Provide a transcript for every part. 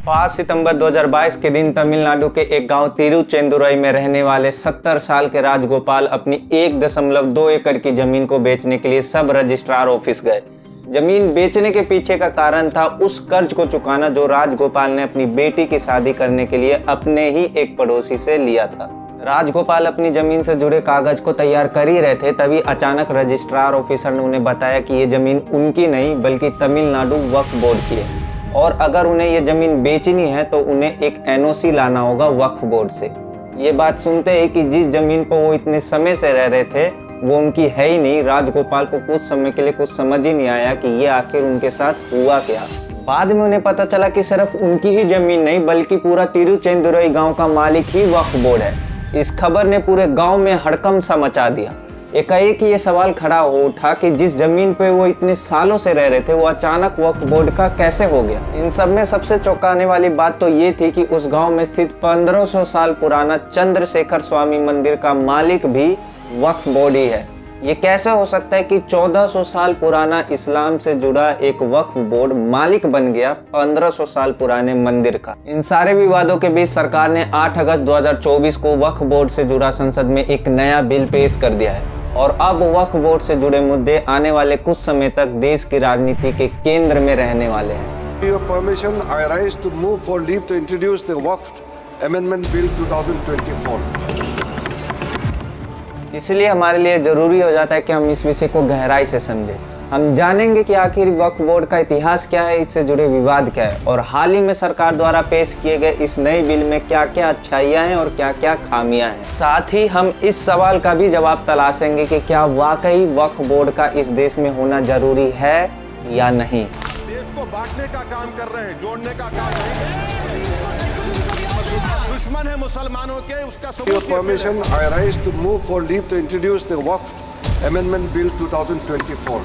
5 सितंबर 2022 के दिन तमिलनाडु के एक गांव तिरुचेंदुरई में रहने वाले 70 साल के राजगोपाल अपनी 1.2 एकड़ की जमीन को बेचने के लिए सब रजिस्ट्रार ऑफिस गए। जमीन बेचने के पीछे का कारण था उस कर्ज को चुकाना जो राजगोपाल ने अपनी बेटी की शादी करने के लिए अपने ही एक पड़ोसी से लिया था। राजगोपाल अपनी जमीन से जुड़े कागज को तैयार कर ही रहे थे, तभी अचानक रजिस्ट्रार ऑफिसर ने उन्हें बताया कि ये जमीन उनकी नहीं बल्कि तमिलनाडु वक्फ बोर्ड की है और अगर उन्हें ये जमीन बेचनी है तो उन्हें एक एनओसी लाना होगा वक्फ बोर्ड से। ये बात सुनते ही कि जिस जमीन पर वो इतने समय से रह रहे थे वो उनकी है ही नहीं, राजगोपाल को कुछ समय के लिए कुछ समझ ही नहीं आया कि ये आखिर उनके साथ हुआ क्या। बाद में उन्हें पता चला कि सिर्फ उनकी ही जमीन नहीं बल्कि पूरा तिरुचेंदुरई गांव का मालिक ही वक्फ बोर्ड है। इस खबर ने पूरे गांव में हड़कंप सा मचा दिया। एकाएक ये सवाल खड़ा हो उठा कि जिस जमीन पे वो इतने सालों से रह रहे थे वो अचानक वक्फ बोर्ड का कैसे हो गया। इन सब में सबसे चौंकाने वाली बात तो ये थी कि उस गांव में स्थित 1500 साल पुराना चंद्रशेखर स्वामी मंदिर का मालिक भी वक्फ बोर्ड ही है। ये कैसे हो सकता है कि 1400 साल पुराना इस्लाम से जुड़ा एक वक्फ बोर्ड मालिक बन गया 1500 साल पुराने मंदिर का। इन सारे विवादों के बीच सरकार ने 8 अगस्त 2024 को वक्फ बोर्ड से जुड़ा संसद में एक नया बिल पेश कर दिया है और अब वक्फ बोर्ड से जुड़े मुद्दे आने वाले कुछ समय तक देश की राजनीति के केंद्र में रहने वाले हैं। With your permission, I rise to move for leave to introduce the Waqf Amendment Bill 2024. इसलिए हमारे लिए ज़रूरी हो जाता है कि हम इस विषय को गहराई से समझें। हम जानेंगे कि आखिर वक्फ बोर्ड का इतिहास क्या है, इससे जुड़े विवाद क्या है और हाल ही में सरकार द्वारा पेश किए गए इस नए बिल में क्या क्या अच्छाइयाँ हैं और क्या क्या खामियाँ हैं। साथ ही हम इस सवाल का भी जवाब तलाशेंगे कि क्या वाकई वक्फ बोर्ड का इस देश में होना जरूरी है या नहीं। देश को बांटने का काम कर रहे हैं, जोड़ने का काम नहीं। दुश्मन है मुसलमानों के, उसका With your permission, I rise to move for leave to introduce the Waqf Amendment Bill 2024.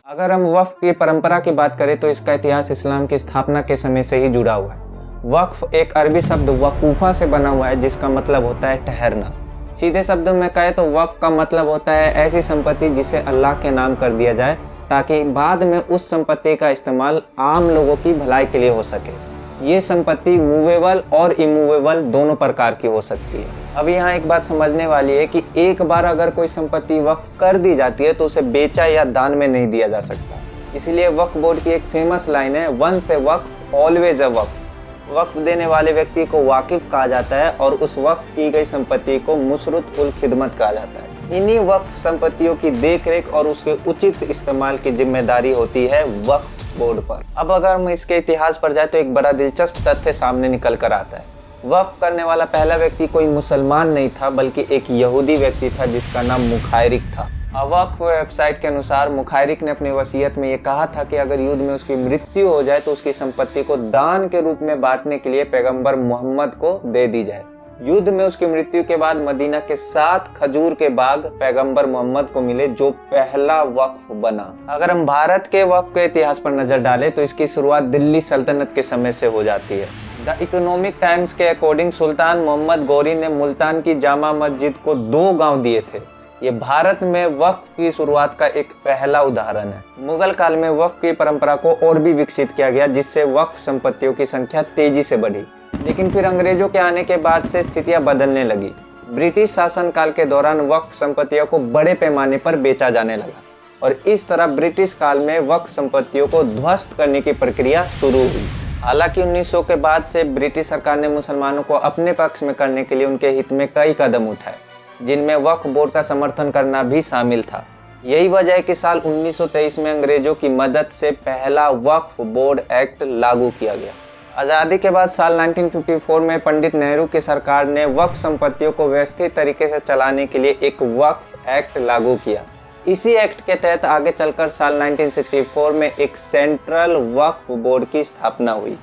अगर हम वक्फ की परंपरा की बात करें तो इसका इतिहास इस्लाम की स्थापना के समय से ही जुड़ा हुआ है। वक्फ एक अरबी शब्द वकूफा से बना हुआ है जिसका मतलब होता है ठहरना। सीधे शब्दों में कहे तो वक्फ का मतलब होता है ऐसी संपत्ति जिसे अल्लाह के नाम कर दिया जाए ताकि बाद में उस संपत्ति का इस्तेमाल आम लोगों की भलाई के लिए हो सके। ये संपत्ति मूवेबल और इमूवेबल दोनों प्रकार की हो सकती है। अब यहाँ एक बात समझने वाली है कि एक बार अगर कोई संपत्ति वक्फ कर दी जाती है तो उसे बेचा या दान में नहीं दिया जा सकता। इसलिए वक्फ बोर्ड की एक फेमस लाइन है, once a waqf always a waqf. वक्फ देने वाले व्यक्ति को वाकिफ कहा जाता है और उस वक्फ की गई संपत्ति को मुसरुत उल खिदमत कहा जाता है। इन्हीं वक्फ संपत्तियों की देखरेख और उसके उचित इस्तेमाल की जिम्मेदारी होती है वक्फ बोर्ड पर। अब अगर हम इसके इतिहास पर जाए तो एक बड़ा दिलचस्प तथ्य सामने निकल कर आता है। वक्फ करने वाला पहला व्यक्ति कोई मुसलमान नहीं था बल्कि एक यहूदी व्यक्ति था जिसका नाम मुखायरिक था। वक्फ वेबसाइट के अनुसार मुखायरिक ने अपनी वसीयत में ये कहा था कि अगर युद्ध में उसकी मृत्यु हो जाए तो उसकी संपत्ति को दान के रूप में बांटने के लिए पैगंबर मोहम्मद को दे दी जाए। युद्ध में उसकी मृत्यु के बाद मदीना के 7 खजूर के बाग पैगंबर मोहम्मद को मिले जो पहला वक्फ बना। अगर हम भारत के वक्फ के इतिहास पर नजर डालें तो इसकी शुरुआत दिल्ली सल्तनत के समय से हो जाती है। द इकोनॉमिक टाइम्स के अकॉर्डिंग सुल्तान मोहम्मद गौरी ने मुल्तान की जामा मस्जिद को 2 गांव दिए थे। ये भारत में वक्फ की शुरुआत का एक पहला उदाहरण है। मुगल काल में वक्फ की परंपरा को और भी विकसित किया गया जिससे वक्फ संपत्तियों की संख्या तेजी से बढ़ी। लेकिन फिर अंग्रेजों के आने के बाद से स्थितियां बदलने लगी। ब्रिटिश शासनकाल के दौरान वक्फ संपत्तियों को बड़े पैमाने पर बेचा जाने लगा और इस तरह ब्रिटिश काल में वक्फ संपत्तियों को ध्वस्त करने की प्रक्रिया शुरू हुई। हालांकि 1900 के बाद से ब्रिटिश सरकार ने मुसलमानों को अपने पक्ष में करने के लिए उनके हित में कई कदम उठाए जिनमें वक्फ बोर्ड का समर्थन करना भी शामिल था। यही वजह है कि साल 1923 में अंग्रेजों की मदद से पहला वक्फ बोर्ड एक्ट लागू किया गया। आज़ादी के बाद साल 1954 में पंडित नेहरू की सरकार ने वक्फ संपत्तियों को व्यवस्थित तरीके से चलाने के लिए एक वक्फ एक्ट लागू किया। इसी एक्ट के तहत आगे चलकर साल 1964 में एक सेंट्रल वक्फ बोर्ड की स्थापना हुई।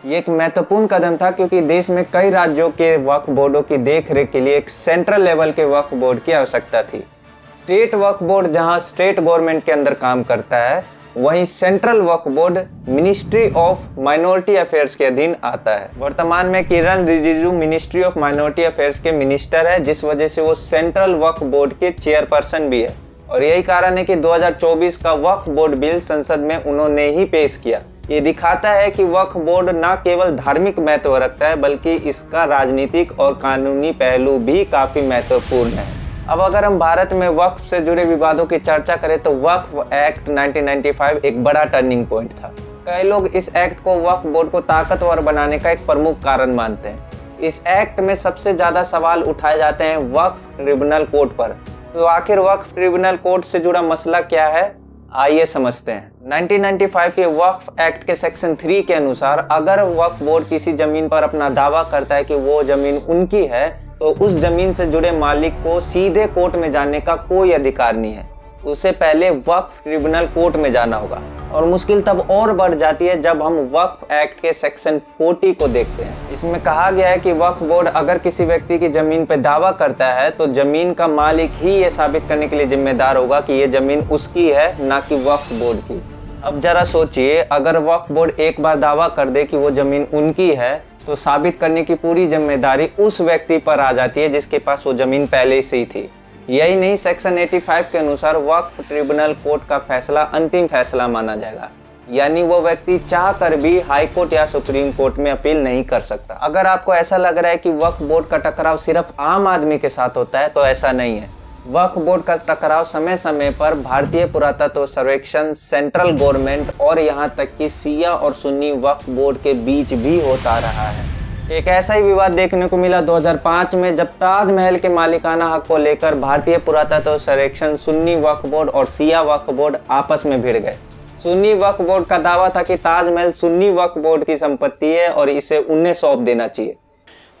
ये एक महत्वपूर्ण कदम था क्योंकि देश में कई राज्यों के वक्फ बोर्डों की देखरेख के लिए एक सेंट्रल लेवल के वक्फ बोर्ड की आवश्यकता थी। स्टेट वक्फ बोर्ड जहां स्टेट गवर्नमेंट के अंदर काम करता है, वहीं central Waqf board ministry of minority affairs के अधीन आता है। वर्तमान में Kiran Rijiju ministry of minority affairs के मिनिस्टर है, जिस वजह से वो सेंट्रल वक्फ बोर्ड के चेयरपर्सन भी है। और यही कारण है कि 2024 का वक्फ बोर्ड बिल संसद में उन्होंने ही पेश किया। ये दिखाता है कि वक्फ बोर्ड न केवल धार्मिक महत्व रखता है बल्कि इसका राजनीतिक और कानूनी पहलू भी काफ़ी महत्वपूर्ण है। अब अगर हम भारत में वक्फ से जुड़े विवादों की चर्चा करें तो वक्फ एक्ट 1995 एक बड़ा टर्निंग पॉइंट था। कई लोग इस एक्ट को वक्फ बोर्ड को ताकतवर बनाने का एक प्रमुख कारण मानते हैं। इस एक्ट में सबसे ज़्यादा सवाल उठाए जाते हैं वक्फ ट्रिब्यूनल कोर्ट पर। तो आखिर वक्फ ट्रिब्यूनल कोर्ट से जुड़ा मसला क्या है, आइए समझते हैं। 1995 के वक्फ एक्ट के सेक्शन 3 के अनुसार अगर वक्फ बोर्ड किसी जमीन पर अपना दावा करता है कि वो जमीन उनकी है तो उस जमीन से जुड़े मालिक को सीधे कोर्ट में जाने का कोई अधिकार नहीं है। उसे पहले वक्फ ट्रिब्यूनल कोर्ट में जाना होगा और मुश्किल तब और बढ़ जाती है जब हम वक्फ एक्ट के सेक्शन 40 को देखते हैं। इसमें कहा गया है कि वक्फ बोर्ड अगर किसी व्यक्ति की जमीन पर दावा करता है तो जमीन का मालिक ही ये साबित करने के लिए जिम्मेदार होगा कि ये जमीन उसकी है, ना कि वक्फ बोर्ड की। अब जरा सोचिए, अगर वक्फ बोर्ड एक बार दावा कर दे कि वो जमीन उनकी है तो साबित करने की पूरी जिम्मेदारी उस व्यक्ति पर आ जाती है जिसके पास वो जमीन पहले से ही थी। यही नहीं, सेक्शन 85 के अनुसार वक्फ ट्रिब्यूनल कोर्ट का फैसला अंतिम फैसला माना जाएगा, यानी वो व्यक्ति चाह कर भी हाई कोर्ट या सुप्रीम कोर्ट में अपील नहीं कर सकता। अगर आपको ऐसा लग रहा है कि वक्फ बोर्ड का टकराव सिर्फ आम आदमी के साथ होता है तो ऐसा नहीं है। वक्फ बोर्ड का टकराव समय समय पर भारतीय पुरातत्व सर्वेक्षण, सेंट्रल गवर्नमेंट और यहाँ तक कि शिया और सुन्नी वक्फ बोर्ड के बीच भी होता रहा है। एक ऐसा ही विवाद देखने को मिला 2005 में, जब ताजमहल के मालिकाना हक को लेकर भारतीय पुरातत्व सर्वेक्षण, सुन्नी वक्फ बोर्ड और शिया वक्फ बोर्ड आपस में भिड़ गए। सुन्नी वक्फ बोर्ड का दावा था कि ताजमहल सुन्नी वक्फ बोर्ड की संपत्ति है और इसे उन्हें सौंप देना चाहिए।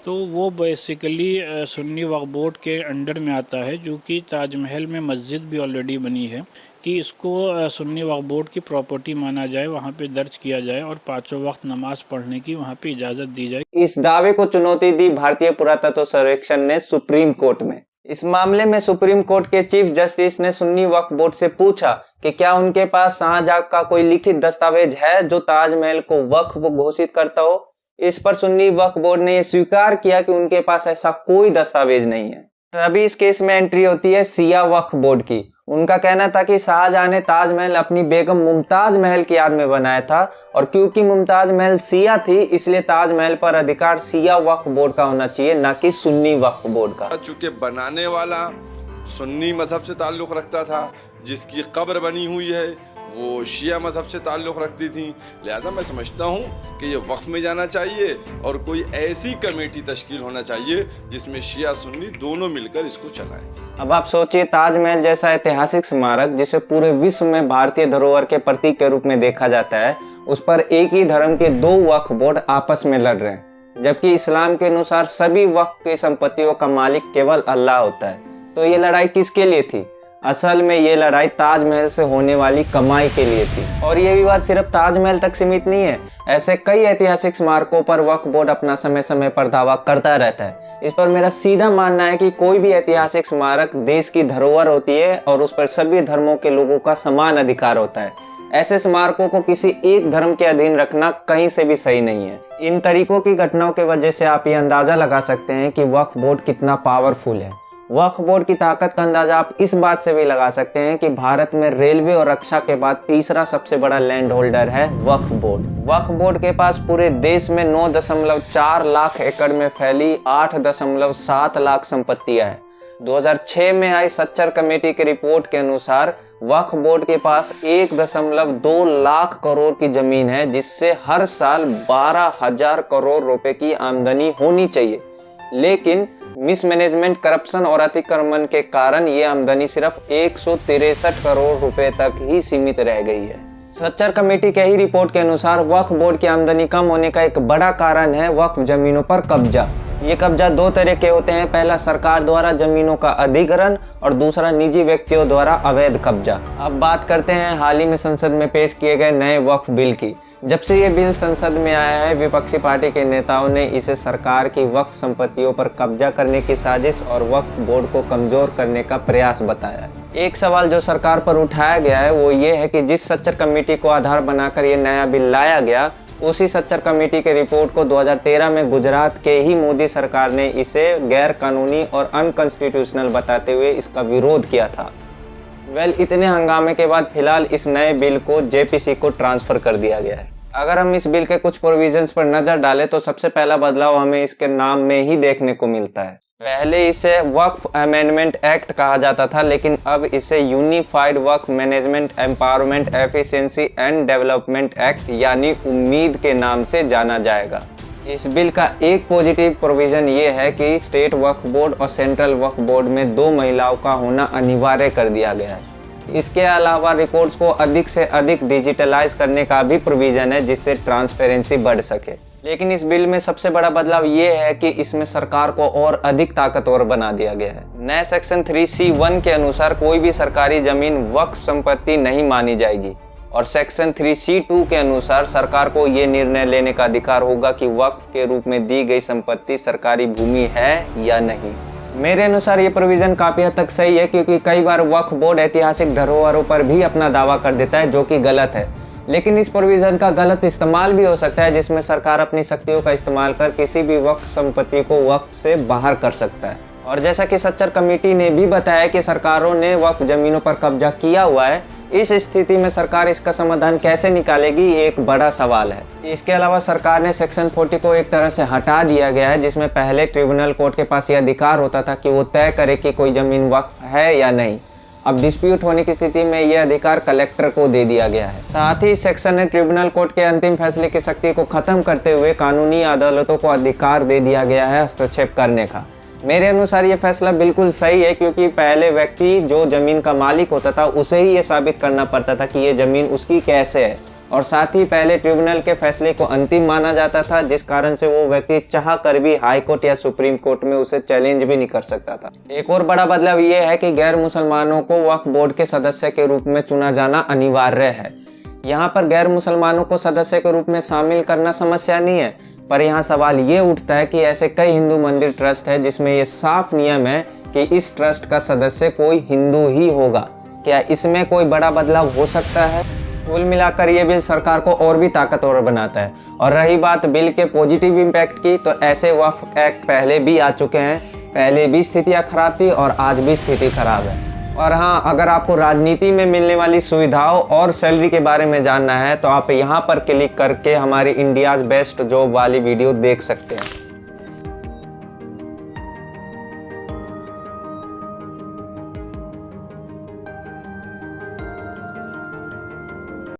तो वो बेसिकली सुन्नी वक्फ बोर्ड के अंडर में आता है, जो कि ताजमहल में मस्जिद भी ऑलरेडी बनी है कि इसको सुन्नी वक्फ बोर्ड की प्रॉपर्टी माना जाए, वहाँ पे दर्ज किया जाए और 5 वक्त नमाज पढ़ने की वहाँ पे इजाज़त दी जाए। इस दावे को चुनौती दी भारतीय पुरातत्व सर्वेक्षण ने सुप्रीम कोर्ट में। इस मामले में सुप्रीम कोर्ट के चीफ जस्टिस ने सुन्नी वक्फ बोर्ड से पूछा कि क्या उनके पास शाहजहां का कोई लिखित दस्तावेज है जो ताजमहल को वक्फ घोषित करता हो। इस पर सुन्नी वक्फ बोर्ड ने स्वीकार किया कि उनके पास ऐसा कोई दस्तावेज नहीं है। तभी इस केस में एंट्री होती है शिया वक्फ बोर्ड की। उनका कहना था कि शाहजहां ने ताजमहल अपनी बेगम मुमताज महल की याद में बनाया था और क्योंकि मुमताज महल शिया थी इसलिए ताजमहल पर अधिकार शिया वक्फ बोर्ड का होना चाहिए, ना कि सुन्नी वक्फ बोर्ड का। चूंकि बनाने वाला सुन्नी मजहब से ताल्लुक़ रखता था, जिसकी कब्र बनी हुई है वो शिया मजहब से ताल्लुक़ रखती थी, लिहाजा मैं समझता हूँ कि ये वक्फ में जाना चाहिए और कोई ऐसी कमेटी तश्कील होना चाहिए जिसमें शिया सुन्नी दोनों मिलकर इसको चलाएं। अब आप सोचिए, ताजमहल जैसा ऐतिहासिक स्मारक जिसे पूरे विश्व में भारतीय धरोहर के प्रतीक के रूप में देखा जाता है, उस पर एक ही धर्म के 2 वक्फ बोर्ड आपस में लड़ रहे हैं, जबकि इस्लाम के अनुसार सभी वक्फ की संपत्तियों का मालिक केवल अल्लाह होता है। तो ये लड़ाई किसके लिए थी? असल में ये लड़ाई ताजमहल से होने वाली कमाई के लिए थी। और ये विवाद सिर्फ ताजमहल तक सीमित नहीं है, ऐसे कई ऐतिहासिक स्मारकों पर वक्फ बोर्ड अपना समय समय पर दावा करता रहता है। इस पर मेरा सीधा मानना है कि कोई भी ऐतिहासिक स्मारक देश की धरोहर होती है और उस पर सभी धर्मों के लोगों का समान अधिकार होता है। ऐसे स्मारकों को किसी एक धर्म के अधीन रखना कहीं से भी सही नहीं है। इन तरीकों की घटनाओं की वजह से आप ये अंदाजा लगा सकते हैं कि वक्फ बोर्ड कितना पावरफुल है। वक्फ बोर्ड की ताकत का अंदाजा आप इस बात से भी लगा सकते हैं कि भारत में रेलवे और रक्षा के बाद तीसरा सबसे बड़ा लैंड होल्डर है वक्फ बोर्ड। वक्फ बोर्ड के पास पूरे देश में 9.4 लाख एकड़ में फैली 8.7 लाख संपत्तियां हैं। 2006 में आई सच्चर कमेटी की रिपोर्ट के अनुसार वक्फ बोर्ड के पास 1.2 लाख करोड़ की जमीन है, जिससे हर साल 12,000 करोड़ रुपए की आमदनी होनी चाहिए। लेकिन मिसमैनेजमेंट, करप्शन और अतिक्रमण के कारण ये आमदनी सिर्फ 163 करोड़ रुपए तक ही सीमित रह गई है। सच्चर कमेटी के ही रिपोर्ट के अनुसार वक्फ बोर्ड की आमदनी कम होने का एक बड़ा कारण है वक्फ जमीनों पर कब्जा। ये कब्जा 2 तरह के होते हैं, पहला सरकार द्वारा जमीनों का अधिग्रहण और दूसरा निजी व्यक्तियों द्वारा अवैध कब्जा। अब बात करते हैं हाल ही में संसद में पेश किए गए नए वक्फ बिल की। जब से ये बिल संसद में आया है, विपक्षी पार्टी के नेताओं ने इसे सरकार की वक्फ संपत्तियों पर कब्जा करने की साजिश और वक्फ बोर्ड को कमजोर करने का प्रयास बताया। एक सवाल जो सरकार पर उठाया गया है वो ये है कि जिस सच्चर कमेटी को आधार बनाकर ये नया बिल लाया गया, उसी सच्चर कमेटी के रिपोर्ट को 2013 में गुजरात के ही मोदी सरकार ने इसे गैर कानूनी और अनकॉन्स्टिट्यूशनल बताते हुए इसका विरोध किया था। इतने हंगामे के बाद फिलहाल इस नए बिल को जेपीसी को ट्रांसफर कर दिया गया है। अगर हम इस बिल के कुछ प्रोविजंस पर नजर डालें तो सबसे पहला बदलाव हमें इसके नाम में ही देखने को मिलता है। पहले इसे वक्फ अमेंडमेंट एक्ट कहा जाता था, लेकिन अब इसे unified Waqf management empowerment efficiency and development act यानी उम्मीद के नाम से जाना जाएगा। इस बिल का एक पॉजिटिव प्रोविजन ये है कि स्टेट वक्फ बोर्ड और सेंट्रल वक्फ बोर्ड में 2 महिलाओं का होना अनिवार्य कर दिया गया है। इसके अलावा रिकॉर्ड्स को अधिक से अधिक डिजिटलाइज करने का भी प्रोविजन है, जिससे ट्रांसपेरेंसी बढ़ सके। लेकिन इस बिल में सबसे बड़ा बदलाव ये है कि इसमें सरकार को और अधिक ताकतवर बना दिया गया है। नए सेक्शन 3C1 के अनुसार कोई भी सरकारी जमीन वक्फ संपत्ति नहीं मानी जाएगी और सेक्शन 3C2 के अनुसार सरकार को ये निर्णय लेने का अधिकार होगा कि वक्फ के रूप में दी गई संपत्ति सरकारी भूमि है या नहीं। मेरे अनुसार ये प्रोविज़न काफ़ी हद तक सही है, क्योंकि कई बार वक्फ बोर्ड ऐतिहासिक धरोहरों पर भी अपना दावा कर देता है, जो कि गलत है। लेकिन इस प्रोविज़न का गलत इस्तेमाल भी हो सकता है, जिसमें सरकार अपनी शक्तियों का इस्तेमाल कर किसी भी वक्फ संपत्ति को वक्फ से बाहर कर सकता है। और जैसा कि सच्चर कमेटी ने भी बताया कि सरकारों ने वक्फ जमीनों पर कब्जा किया हुआ है, इस स्थिति में सरकार इसका समाधान कैसे निकालेगी, ये एक बड़ा सवाल है। इसके अलावा सरकार ने सेक्शन 40 को एक तरह से हटा दिया गया है, जिसमें पहले ट्रिब्यूनल कोर्ट के पास ये अधिकार होता था कि वो तय करे कि कोई जमीन वक्फ है या नहीं। अब डिस्प्यूट होने की स्थिति में यह अधिकार कलेक्टर को दे दिया गया है। साथ ही सेक्शन ने ट्रिब्यूनल कोर्ट के अंतिम फैसले की शक्ति को खत्म करते हुए कानूनी अदालतों को अधिकार दे दिया गया है हस्तक्षेप करने का। मेरे अनुसार ये फैसला बिल्कुल सही है, क्योंकि पहले व्यक्ति जो जमीन का मालिक होता था उसे ही ये साबित करना पड़ता था कि ये जमीन उसकी कैसे है, और साथ ही पहले ट्रिब्यूनल के फैसले को अंतिम माना जाता था, जिस कारण से वो व्यक्ति चाह कर भी हाई कोर्ट या सुप्रीम कोर्ट में उसे चैलेंज भी नहीं कर सकता था। एक और बड़ा बदलाव ये है कि गैर मुसलमानों को वक्फ बोर्ड के सदस्य के रूप में चुना जाना अनिवार्य है। यहाँ पर गैर मुसलमानों को सदस्य के रूप में शामिल करना समस्या नहीं है, पर यहाँ सवाल ये उठता है कि ऐसे कई हिंदू मंदिर ट्रस्ट है जिसमें ये साफ नियम है कि इस ट्रस्ट का सदस्य कोई हिंदू ही होगा। क्या इसमें कोई बड़ा बदलाव हो सकता है? कुल मिलाकर ये बिल सरकार को और भी ताकतवर बनाता है। और रही बात बिल के पॉजिटिव इम्पैक्ट की, तो ऐसे वक्फ एक्ट पहले भी आ चुके हैं, पहले भी स्थितियाँ खराब थी और आज भी स्थिति खराब है। और हाँ, अगर आपको राजनीति में मिलने वाली सुविधाओं और सैलरी के बारे में जानना है तो आप यहाँ पर क्लिक करके हमारी इंडियाज़ बेस्ट जॉब वाली वीडियो देख सकते हैं।